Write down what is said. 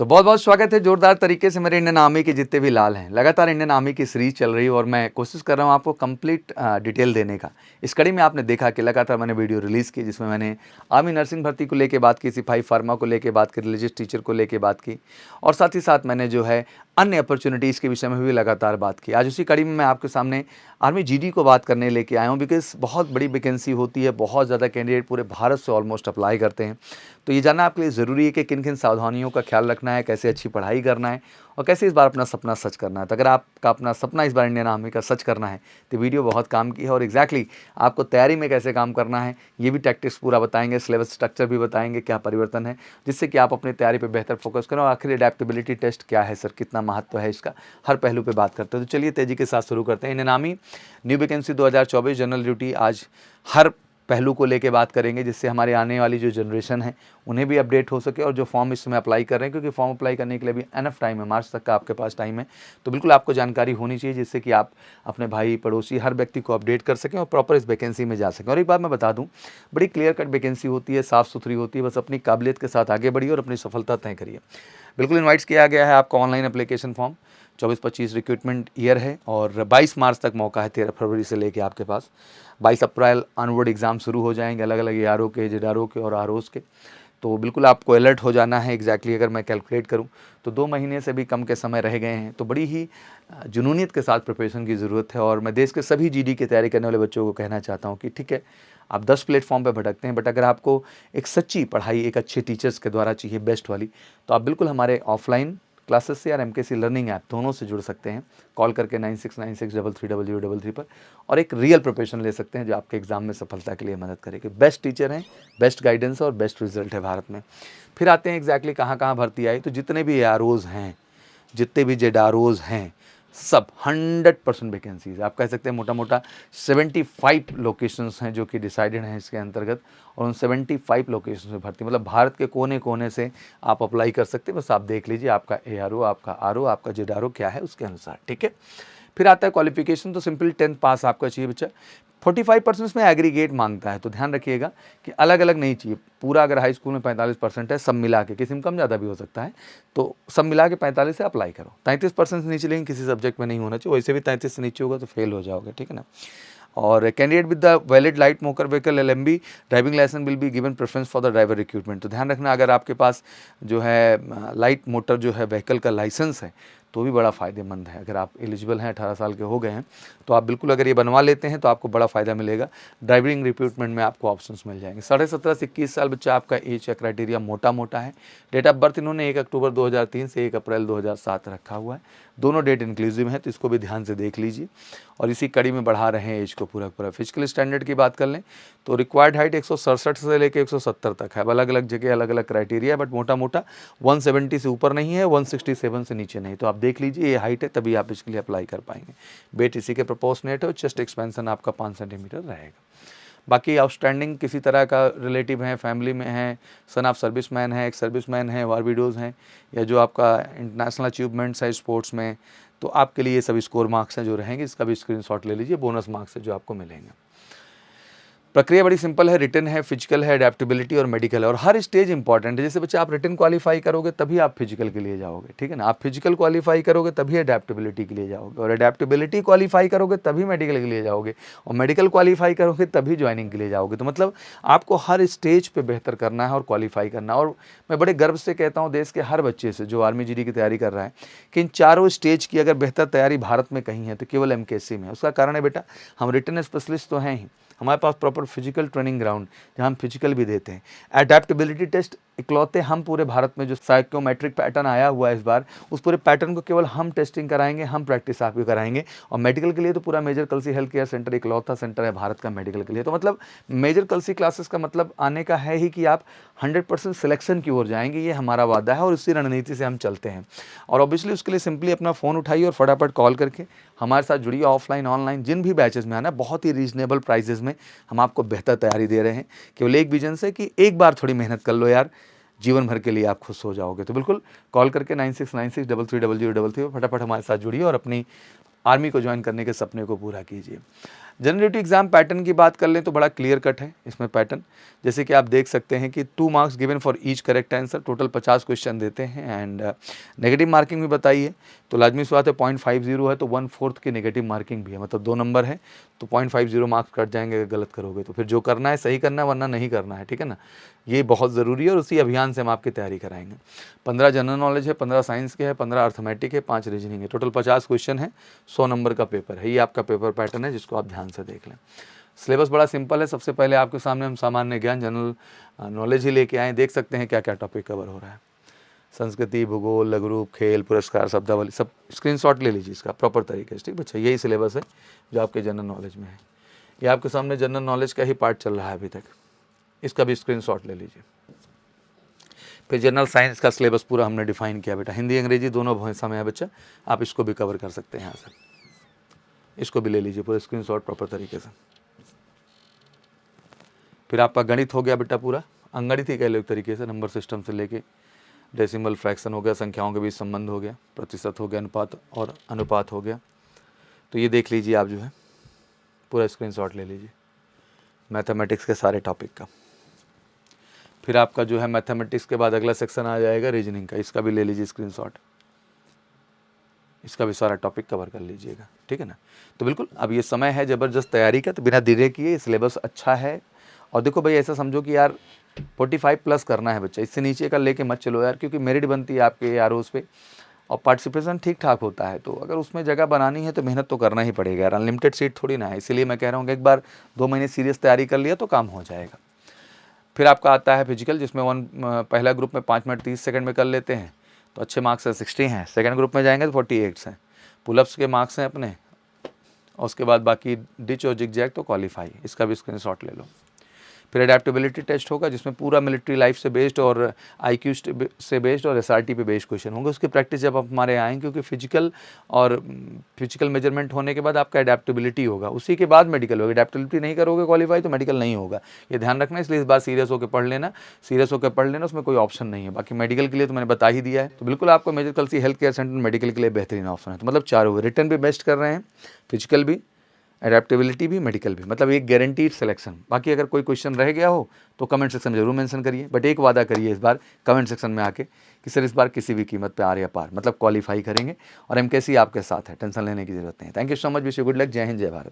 तो बहुत बहुत स्वागत है जोरदार तरीके से मेरे इंडियन आर्मी के जितने भी लाल हैं। लगातार इंडियन आर्मी की सीरीज चल रही है और मैं कोशिश कर रहा हूँ आपको कंप्लीट डिटेल देने का। इस कड़ी में आपने देखा कि लगातार मैंने वीडियो रिलीज़ की जिसमें मैंने आर्मी नर्सिंग भर्ती को लेकर बात की, सिपाही फार्मा को लेकर बात की, रिलीजियस टीचर को लेकर बात की और साथ ही साथ मैंने जो है अन्य अपॉर्चुनिटीज़ के विषय में भी लगातार बात की। आज उसी कड़ी में मैं आपके सामने आर्मी जीडी को बात करने लेके आया हूँ, बिकॉज बहुत बड़ी वैकेंसी होती है, बहुत ज़्यादा कैंडिडेट पूरे भारत से ऑलमोस्ट अप्लाई करते हैं। तो ये जानना आपके लिए ज़रूरी है कि किन किन सावधानियों का ख्याल रखना है, कैसे अच्छी पढ़ाई करना है और कैसे इस बार अपना सपना सच करना है। तो अगर आपका अपना सपना इस बार इंडियन आर्मी का सच करना है तो वीडियो बहुत काम की है और एग्जैक्टली आपको तैयारी में कैसे काम करना है ये भी टैक्टिक्स पूरा बताएंगे, सिलेबस स्ट्रक्चर भी बताएंगे, क्या परिवर्तन है जिससे कि आप अपनी तैयारी पर बेहतर फोकस करें। और आखिर एडेप्टेबिलिटी टेस्ट क्या है सर, कितना महत्व है इसका, हर पहलू पे बात करते हैं। तो चलिए तेजी के साथ शुरू करते हैं। Indian army new vacancy 2024 general duty, आज हर पहलू को लेके बात करेंगे जिससे हमारे आने वाली जो जनरेशन है उन्हें भी अपडेट हो सके। और जो फॉर्म इस समय अप्लाई कर रहे हैं, क्योंकि फॉर्म अप्लाई करने के लिए भी एनफ टाइम है, मार्च तक का आपके पास टाइम है, तो बिल्कुल आपको जानकारी होनी चाहिए जिससे कि आप अपने भाई पड़ोसी हर व्यक्ति को अपडेट कर सकें और प्रॉपर इस वैकेंसी में जा सकें। और एक बात मैं बता दूं, बड़ी क्लियर कट वैकेंसी होती है, साफ़ सुथरी होती है, बस अपनी काबिलियत के साथ आगे बढ़िए और अपनी सफलता तय करिए। बिल्कुल इन्वाइट्स किया गया है आपका online application form. 24-25 recruitment year है और 22 मार्च तक मौका है, 13 फरवरी से लेके आपके पास 22 अप्रैल ऑनवर्ड एग्ज़ाम शुरू हो जाएंगे, अलग अलग ARO के, JDRO के और ROs के। तो बिल्कुल आपको अलर्ट हो जाना है। एग्जैक्टली अगर मैं कैलकुलेट करूं तो 2 महीने से भी कम के समय रह गए हैं, तो बड़ी ही जुनूनियत के साथ प्रिपरेशन की ज़रूरत है। और मैं देश के सभी GD की तैयारी करने वाले बच्चों को कहना चाहता हूँ कि ठीक है, आप 10 प्लेटफॉर्म पे भटकते हैं, बट अगर आपको एक सच्ची पढ़ाई एक अच्छे टीचर्स के द्वारा चाहिए, बेस्ट वाली, तो आप बिल्कुल हमारे ऑफलाइन क्लासेस से या MKC लर्निंग ऐप दोनों से जुड़ सकते हैं। कॉल करके 9696330033 पर और एक रियल प्रिपरेशन ले सकते हैं जो आपके एग्जाम में सफलता के लिए मदद करेगी। बेस्ट टीचर हैं, बेस्ट गाइडेंस और बेस्ट रिजल्ट है भारत में। फिर आते हैं एग्जैक्टली कहाँ कहाँ भर्ती आई। तो जितने भी AROs हैं, जितने भी JDROs हैं, सब 100% वैकेंसीज, आप कह सकते हैं मोटा मोटा 75 लोकेशंस हैं जो कि डिसाइडेड हैं इसके अंतर्गत। और उन 75 लोकेशन में भर्ती, मतलब भारत के कोने कोने से आप अप्लाई कर सकते हैं। बस आप देख लीजिए आपका ARO, आपका RO, आपका JDRO क्या है उसके अनुसार, ठीक है। फिर आता है क्वालिफिकेशन। तो सिंपल 10th पास आपका चाहिए बच्चा। 45% इसमें एग्रीगेट मांगता है, तो ध्यान रखिएगा कि अलग अलग नहीं चाहिए। पूरा अगर हाई स्कूल में 45% है, सब मिला के, किसी में कम ज़्यादा भी हो सकता है, तो सब मिला के 45 से अप्लाई करो। 33% से नीचे लेकिन किसी सब्जेक्ट में नहीं होना चाहिए, वैसे भी 33 से नीचे होगा तो फेल हो जाओगे, ठीक है ना। और candidate with the valid light motor vehicle LMB driving licence will be given preference for the driver recruitment. तो ध्यान रखना, अगर आपके पास जो है लाइट मोटर जो है व्हीकल का लाइसेंस है तो भी बड़ा फ़ायदेमंद है। अगर आप एलिजिबल हैं, 18 साल के हो गए हैं, तो आप बिल्कुल अगर ये बनवा लेते हैं तो आपको बड़ा फ़ायदा मिलेगा। ड्राइविंग रिक्रूटमेंट में आपको ऑप्शंस मिल जाएंगे। 17.5 से 21 साल बच्चा आपका एज का क्राइटेरिया मोटा मोटा है। डेट ऑफ बर्थ इन्होंने 1 अक्टूबर 2003 से 1 अप्रैल 2007 रखा हुआ है। दोनों डेट इंक्लूसिव है, तो इसको भी ध्यान से देख लीजिए। और इसी कड़ी में बढ़ा रहे हैं एज को पूरा पूरा। फिजिकल स्टैंडर्ड की बात कर लें तो रिक्वायर्ड हाइट 167 से लेकर 170 तक है। अलग अलग जगह अलग अलग क्राइटेरिया है, बट मोटा मोटा 170 से ऊपर नहीं है, 167 से नीचे नहीं। तो आप देख लीजिए ये हाइट है, तभी आप इसके लिए अप्लाई कर पाएंगे। वेट इसी के प्रोपोर्शनेट है और चेस्ट एक्सपेंशन आपका 5 सेंटीमीटर रहेगा। बाकी आउटस्टैंडिंग किसी तरह का रिलेटिव है, फैमिली में है, सन ऑफ सर्विसमैन है, एक सर्विसमैन है, वार विडोज़ हैं, या जो आपका इंटरनेशनल अचीवमेंट्स है स्पोर्ट्स में, तो आपके लिए ये सभी स्कोर मार्क्स हैं जो रहेंगे। इसका भी स्क्रीनशॉट ले लीजिए, बोनस मार्क्स है जो आपको मिलेंगे। प्रक्रिया बड़ी सिंपल है, रिटन है, फिजिकल है, एडेप्टेबिलिटी और मेडिकल है। और हर स्टेज इंपॉर्टेंट है। जैसे बच्चे आप रिटन क्वालिफाई करोगे तभी आप फिजिकल के लिए जाओगे, ठीक है ना। आप फिजिकल क्वालिफाई करोगे तभी एडेप्टेबिलिटी के लिए जाओगे, और एडेप्टेबिलिटी क्वालिफाई करोगे तभी मेडिकल के लिए जाओगे, और मेडिकल क्वालिफाई करोगे तभी ज्वाइनिंग के लिए जाओगे। तो मतलब आपको हर स्टेज पर बेहतर करना है और क्वालिफाई करना है। और मैं बड़े गर्व से कहता हूँ देश के हर बच्चे से जो आर्मी GD की तैयारी कर रहा है कि इन चारों स्टेज की अगर बेहतर तैयारी भारत में कहीं है तो केवल MKC में है। उसका कारण है बेटा, हम रिटन स्पेशलिस्ट तो हैं ही, हमारे पास प्रॉपर फिजिकल ट्रेनिंग ग्राउंड जहाँ हम फिजिकल भी देते हैं। एडेप्टेबिलिटी टेस्ट इकलौते हम पूरे भारत में, जो साइकोमेट्रिक पैटर्न आया हुआ है इस बार, उस पूरे पैटर्न को केवल हम टेस्टिंग कराएंगे, हम प्रैक्टिस आपको कराएंगे। और मेडिकल के लिए तो पूरा मेजर कलसी हेल्थ केयर सेंटर इकलौता सेंटर है भारत का मेडिकल के लिए। तो मतलब मेजर कलसी क्लासेस का मतलब आने का है ही कि आप 100% सिलेक्शन की ओर जाएंगे, ये हमारा वादा है और इसी रणनीति से हम चलते हैं। और ऑब्वियसली उसके लिए सिंपली अपना फ़ोन उठाइए और फटाफट कॉल करके हमारे साथ जुड़िए। ऑफलाइन ऑनलाइन जिन भी बैचेस में आना, बहुत ही रीजनेबल प्राइजेस में हम आपको बेहतर तैयारी दे रहे हैं, केवल एक विजन से कि एक बार थोड़ी मेहनत कर लो यार, जीवन भर के लिए आप खुश हो जाओगे। तो बिल्कुल कॉल करके 9696330033 फटाफट हमारे साथ जुड़िए और अपनी आर्मी को ज्वाइन करने के सपने को पूरा कीजिए। जनरल ड्यूटी एग्जाम पैटर्न की बात कर लें तो बड़ा क्लियर कट है इसमें पैटर्न, जैसे कि आप देख सकते हैं कि 2 marks given for each correct answer, total 50 question देते हैं एंड नेगेटिव मार्किंग भी बताइए। तो लाजमी सी बात है 0.50 है तो 1/4 की नेगेटिव मार्किंग भी है, मतलब 2 नंबर है तो 0.50 मार्क्स कट जाएंगे अगर गलत करोगे तो। फिर जो करना है सही करना है, वरना नहीं करना है, ठीक है ना। ये बहुत ज़रूरी है और उसी अभियान से हम आपकी तैयारी कराएंगे। 15 जनरल नॉलेज है, 15 साइंस के है, 15 अर्थमेटिक है, 5 रीजनिंग है, टोटल 50 क्वेश्चन है, 100 नंबर का पेपर है। ये आपका पेपर पैटर्न है जिसको आप ध्यान से देख लें। सिलेबस बड़ा सिंपल है। सबसे पहले आपके सामने हम सामान्य ज्ञान जनरल नॉलेज ही लेके आए, देख सकते हैं क्या क्या टॉपिक कवर हो रहा है। संस्कृति, भूगोल, लघु रूप, खेल, पुरस्कार, शब्दावली, सब स्क्रीनशॉट ले लीजिए इसका प्रॉपर तरीके से, ठीक बच्चा। यही सिलेबस है जो आपके जनरल नॉलेज में है। ये आपके सामने जनरल नॉलेज का ही पार्ट चल रहा है अभी तक, इसका भी स्क्रीनशॉट ले लीजिए। फिर जनरल साइंस का सिलेबस पूरा हमने डिफाइन किया बेटा, हिंदी अंग्रेजी दोनों भाषा में है बच्चा, आप इसको भी कवर कर सकते हैं यहाँ से। इसको भी ले लीजिए पूरा स्क्रीनशॉट प्रॉपर तरीके से। फिर आपका गणित हो गया बेटा पूरा, अंगणित ही कह लो एक तरीके से, नंबर सिस्टम से लेके डेसिमल फ्रैक्शन हो गया, संख्याओं के बीच संबंध हो गया, प्रतिशत हो गया, अनुपात और अनुपात हो गया। तो ये देख लीजिए आप, जो है पूरा स्क्रीनशॉट ले लीजिए मैथमेटिक्स के सारे टॉपिक का। फिर आपका जो है मैथमेटिक्स के बाद अगला सेक्शन आ जाएगा रीजनिंग का, इसका भी ले लीजिए स्क्रीनशॉट, इसका भी सारा टॉपिक कवर कर लीजिएगा, ठीक है ना। तो बिल्कुल अब ये समय है ज़बरदस्त तैयारी का, तो बिना देरी किए, सिलेबस अच्छा है। और देखो भाई ऐसा समझो कि यार 45 प्लस करना है बच्चा, इससे नीचे का लेके मत चलो यार, क्योंकि मेरिट बनती है आपके यार उस पर, और पार्टिसिपेशन ठीक ठाक होता है। तो अगर उसमें जगह बनानी है तो मेहनत तो करना ही पड़ेगा यार, अनलिमिटेड सीट थोड़ी ना है। इसीलिए मैं कह रहा हूँ कि एक बार 2 महीने सीरियस तैयारी कर लिया तो काम हो जाएगा। फिर आपका आता है फिजिकल, जिसमें पहला ग्रुप में 5 मिनट 30 सेकंड में कर लेते हैं तो अच्छे मार्क्स है, 60 हैं। सेकंड ग्रुप में जाएंगे तो 48 हैं। पुलअप्स के मार्क्स हैं अपने, और उसके बाद बाकी डिच और जिग जैग तो क्वालिफाई, इसका भी स्क्रीनशॉट ले लो। फिर एडेप्टेबिलिटी टेस्ट होगा जिसमें पूरा मिलिट्री लाइफ से बेस्ड और आईक्यू से बेस्ड और एसआरटी पे बेस्ड क्वेश्चन होंगे। उसकी प्रैक्टिस जब आप हमारे आएँ, क्योंकि फिजिकल मेजरमेंट होने के बाद आपका एडेप्टेबिलिटी होगा, उसी के बाद मेडिकल होगा। एडेप्टेबिलिटी नहीं करोगे क्वालिफाई तो मेडिकल नहीं होगा, ये ध्यान रखना। इसलिए इस बार सीरियस होकर पढ़ लेना, सीरियस होकर पढ़ लेना, उसमें कोई ऑप्शन नहीं है। बाकी मेडिकल के लिए तो मैंने बता ही दिया है। तो बिल्कुल आपको major Kalsi health care centre medical के लिए बेहतरीन ऑप्शन है। तो मतलब चारों रिटर्न भी बेस्ट कर रहे हैं, फिजिकल भी, एडेप्टेबिलिटी भी, मेडिकल भी, मतलब एक गारंटीड सिलेक्शन। बाकी अगर कोई क्वेश्चन रह गया हो तो कमेंट सेक्शन में जरूर मेंशन करिए, बट एक वादा करिए इस बार कमेंट सेक्शन में आके कि सर इस बार किसी भी कीमत पे आर या पार, मतलब क्वालिफाई करेंगे। और एमकेसी आपके साथ है, टेंशन लेने की जरूरत नहीं है। Thank you so much, wish you good luck. जय हिंद, जय भारत।